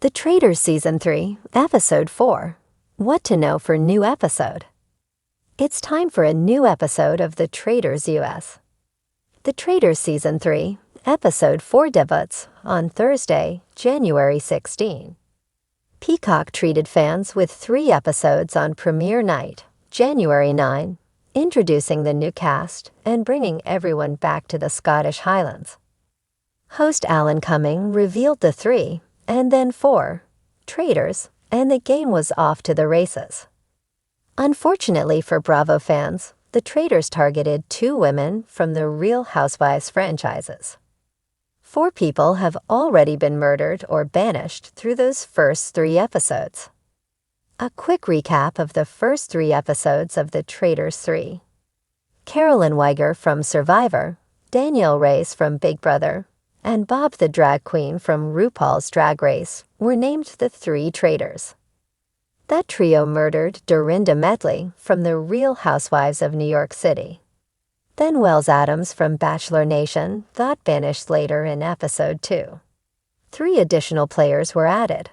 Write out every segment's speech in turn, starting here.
The Traitors Season 3, Episode 4. What to know for new episode. It's time for a new episode of The Traitors US. The Traitors Season 3, Episode 4 debuts on Thursday, January 16. Peacock treated fans with 3 episodes on premiere night, January 9, introducing the new cast and bringing everyone back to the Scottish Highlands. Host Alan Cumming revealed the 3, and then 4, Traitors, and the game was off to the races. Unfortunately for Bravo fans, the Traitors targeted 2 women from the Real Housewives franchises. 4 people have already been murdered or banished through those first 3 episodes. A quick recap of the first 3 episodes of The Traitors 3. Carolyn Weiger from Survivor, Danielle Reyes from Big Brother, and Bob the Drag Queen from RuPaul's Drag Race were named the 3 traitors. That trio murdered Dorinda Medley from the Real Housewives of New York City. Then Wells Adams from Bachelor Nation got banished later in Episode 2. 3 additional players were added.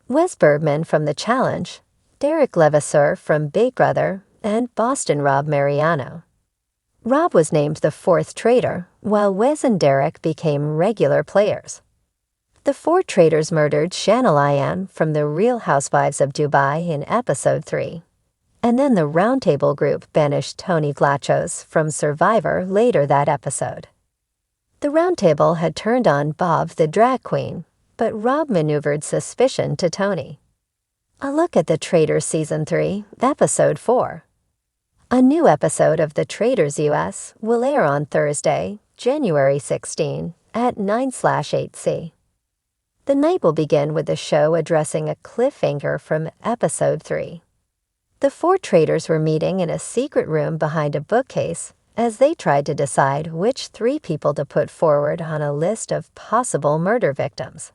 Wes Bergman from The Challenge, Derek Levasseur from Big Brother, and Boston Rob Mariano. Rob was named the 4th traitor, while Wes and Derek became regular players. The 4 traitors murdered Shanna Lyan from the Real Housewives of Dubai in Episode 3, and then the Roundtable group banished Tony Vlachos from Survivor later that episode. The Roundtable had turned on Bob the Drag Queen, but Rob maneuvered suspicion to Tony. A look at The Traitors Season 3, Episode 4. A new episode of The Traitors US will air on Thursday, January 16 at 9/8C. The night will begin with the show addressing a cliffhanger from Episode 3. The 4 traitors were meeting in a secret room behind a bookcase as they tried to decide which 3 people to put forward on a list of possible murder victims.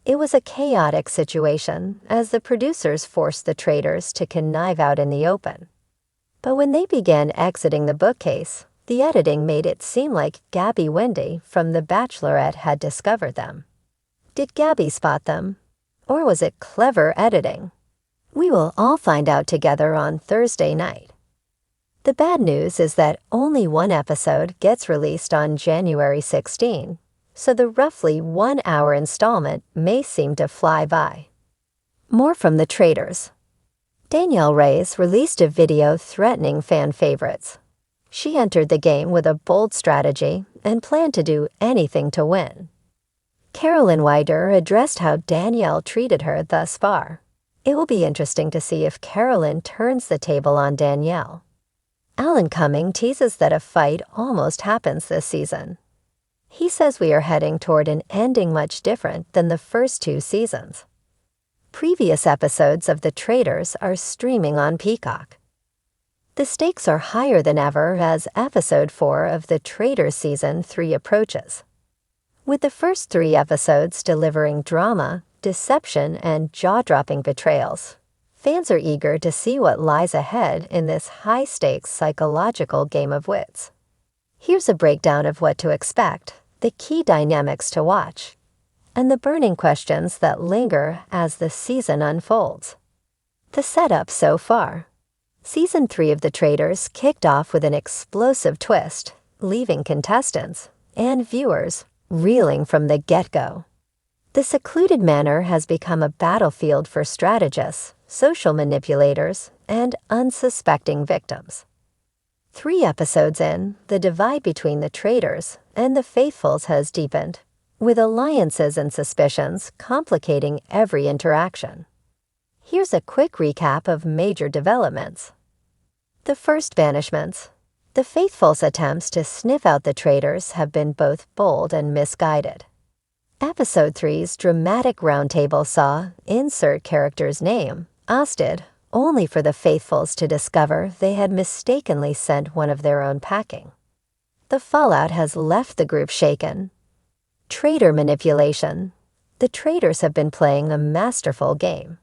It was a chaotic situation as the producers forced the traitors to connive out in the open. But when they began exiting the bookcase, the editing made it seem like Gabby Wendy from The Bachelorette had discovered them. Did Gabby spot them? Or was it clever editing? We will all find out together on Thursday night. The bad news is that only 1 episode gets released on January 16, so the roughly 1-hour installment may seem to fly by. More from the traitors. Danielle Reyes released a video threatening fan favorites. She entered the game with a bold strategy and planned to do anything to win. Carolyn Weiger addressed how Danielle treated her thus far. It will be interesting to see if Carolyn turns the table on Danielle. Alan Cumming teases that a fight almost happens this season. He says we are heading toward an ending much different than the first 2 seasons. Previous episodes of The Traitors are streaming on Peacock. The stakes are higher than ever as Episode 4 of The Traitors Season 3 approaches. With the first 3 episodes delivering drama, deception, and jaw-dropping betrayals, fans are eager to see what lies ahead in this high-stakes psychological game of wits. Here's a breakdown of what to expect, the key dynamics to watch, and the burning questions that linger as the season unfolds. The setup so far. Season 3 of The Traitors kicked off with an explosive twist, leaving contestants and viewers reeling from the get-go. The secluded manor has become a battlefield for strategists, social manipulators, and unsuspecting victims. 3 episodes in, the divide between the traitors and the faithfuls has deepened, with alliances and suspicions complicating every interaction. Here's a quick recap of major developments. The first banishments. The faithfuls' attempts to sniff out the traitors have been both bold and misguided. Episode 3's dramatic roundtable saw insert character's name ousted, only for the faithfuls to discover they had mistakenly sent one of their own packing. The fallout has left the group shaken. Traitor manipulation. The traitors have been playing a masterful game.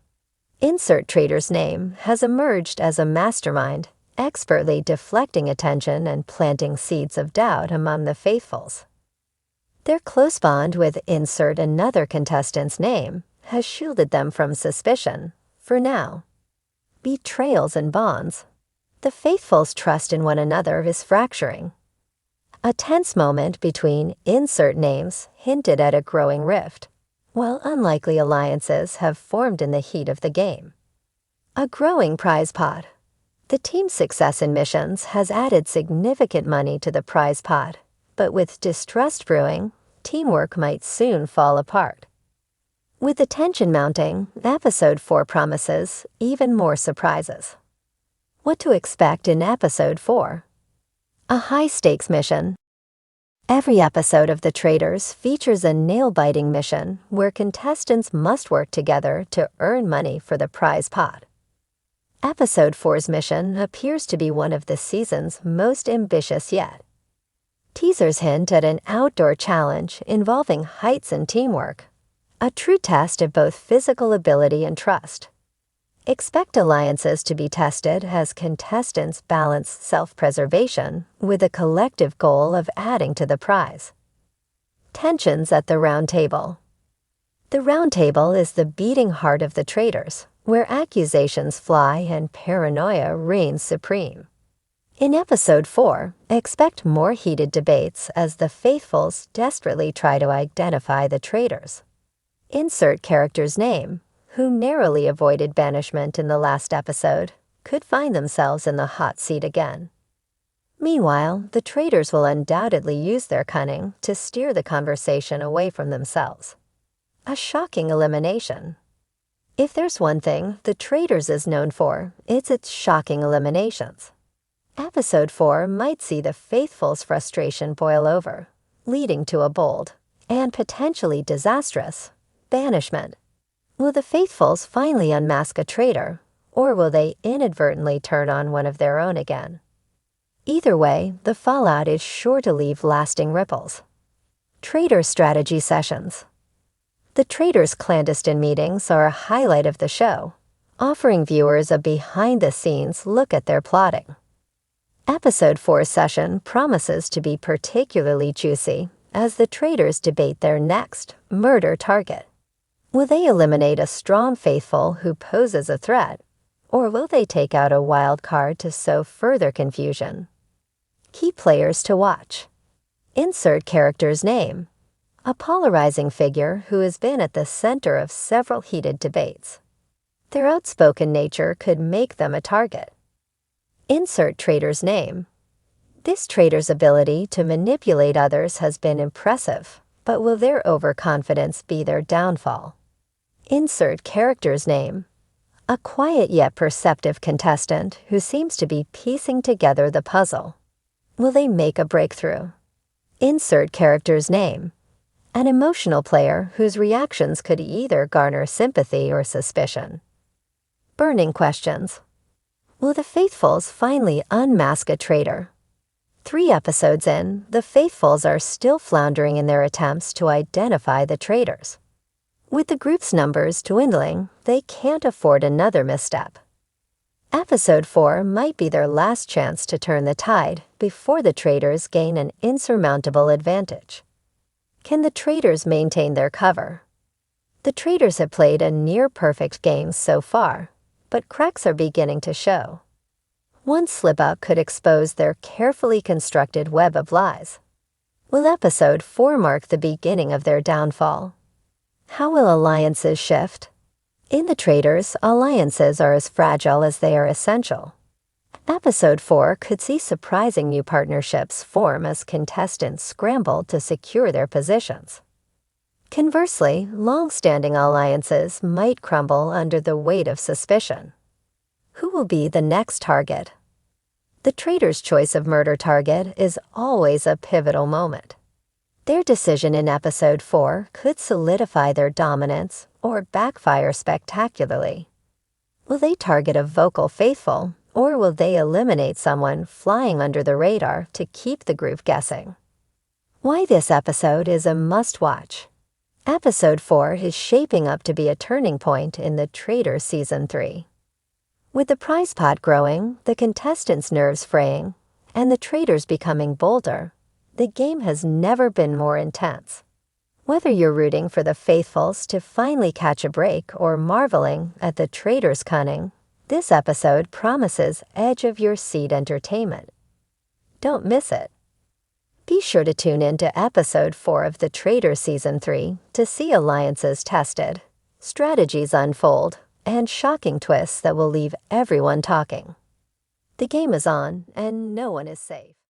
Insert traitor's name has emerged as a mastermind, expertly deflecting attention and planting seeds of doubt among the faithfuls. Their close bond with insert another contestant's name has shielded them from suspicion, for now. Betrayals and bonds. The faithful's trust in one another is fracturing. A tense moment between insert names hinted at a growing rift, while unlikely alliances have formed in the heat of the game. A growing prize pot. The team's success in missions has added significant money to the prize pot, but with distrust brewing, teamwork might soon fall apart. With the tension mounting, Episode 4 promises even more surprises. What to expect in Episode 4? A high-stakes mission. Every episode of The Traitors features a nail-biting mission where contestants must work together to earn money for the prize pot. Episode 4's mission appears to be one of the season's most ambitious yet. Teasers hint at an outdoor challenge involving heights and teamwork, a true test of both physical ability and trust. Expect alliances to be tested as contestants balance self-preservation with a collective goal of adding to the prize. Tensions at the Round Table. The Round Table is the beating heart of The Traitors, where accusations fly and paranoia reigns supreme. In Episode 4, expect more heated debates as the faithfuls desperately try to identify the traitors. Insert character's name, who narrowly avoided banishment in the last episode, could find themselves in the hot seat again. Meanwhile, the traitors will undoubtedly use their cunning to steer the conversation away from themselves. A shocking elimination. If there's one thing The Traitors is known for, it's its shocking eliminations. Episode 4 might see the faithful's frustration boil over, leading to a bold, and potentially disastrous, banishment. Will the faithfuls finally unmask a traitor, or will they inadvertently turn on one of their own again? Either way, the fallout is sure to leave lasting ripples. Traitor strategy sessions. The Traitors' clandestine meetings are a highlight of the show, offering viewers a behind-the-scenes look at their plotting. Episode 4's session promises to be particularly juicy as the Traitors debate their next murder target. Will they eliminate a strong faithful who poses a threat, or will they take out a wild card to sow further confusion? Key players to watch. Insert character's name. A polarizing figure who has been at the center of several heated debates. Their outspoken nature could make them a target. Insert traitor's name. This traitor's ability to manipulate others has been impressive, but will their overconfidence be their downfall? Insert character's name. A quiet yet perceptive contestant who seems to be piecing together the puzzle. Will they make a breakthrough? Insert character's name. An emotional player whose reactions could either garner sympathy or suspicion. Burning questions. Will the faithfuls finally unmask a traitor? 3 episodes in, the faithfuls are still floundering in their attempts to identify the traitors. With the group's numbers dwindling, they can't afford another misstep. Episode 4 might be their last chance to turn the tide before the traitors gain an insurmountable advantage. Can the traitors maintain their cover? The traitors have played a near-perfect game so far, but cracks are beginning to show. One slip-up could expose their carefully constructed web of lies. Will Episode 4 mark the beginning of their downfall? How will alliances shift? In The Traitors, alliances are as fragile as they are essential. Episode 4 could see surprising new partnerships form as contestants scramble to secure their positions. Conversely, long-standing alliances might crumble under the weight of suspicion. Who will be the next target? The Traitors' choice of murder target is always a pivotal moment. Their decision in Episode 4 could solidify their dominance or backfire spectacularly. Will they target a vocal faithful, or will they eliminate someone flying under the radar to keep the group guessing? Why this episode is a must-watch. Episode 4 is shaping up to be a turning point in The Traitors Season 3. With the prize pot growing, the contestants' nerves fraying, and the traitors becoming bolder, the game has never been more intense. Whether you're rooting for the faithfuls to finally catch a break or marveling at the traitors' cunning, this episode promises edge-of-your-seat entertainment. Don't miss it. Be sure to tune in to Episode 4 of The Traitors Season 3 to see alliances tested, strategies unfold, and shocking twists that will leave everyone talking. The game is on, and no one is safe.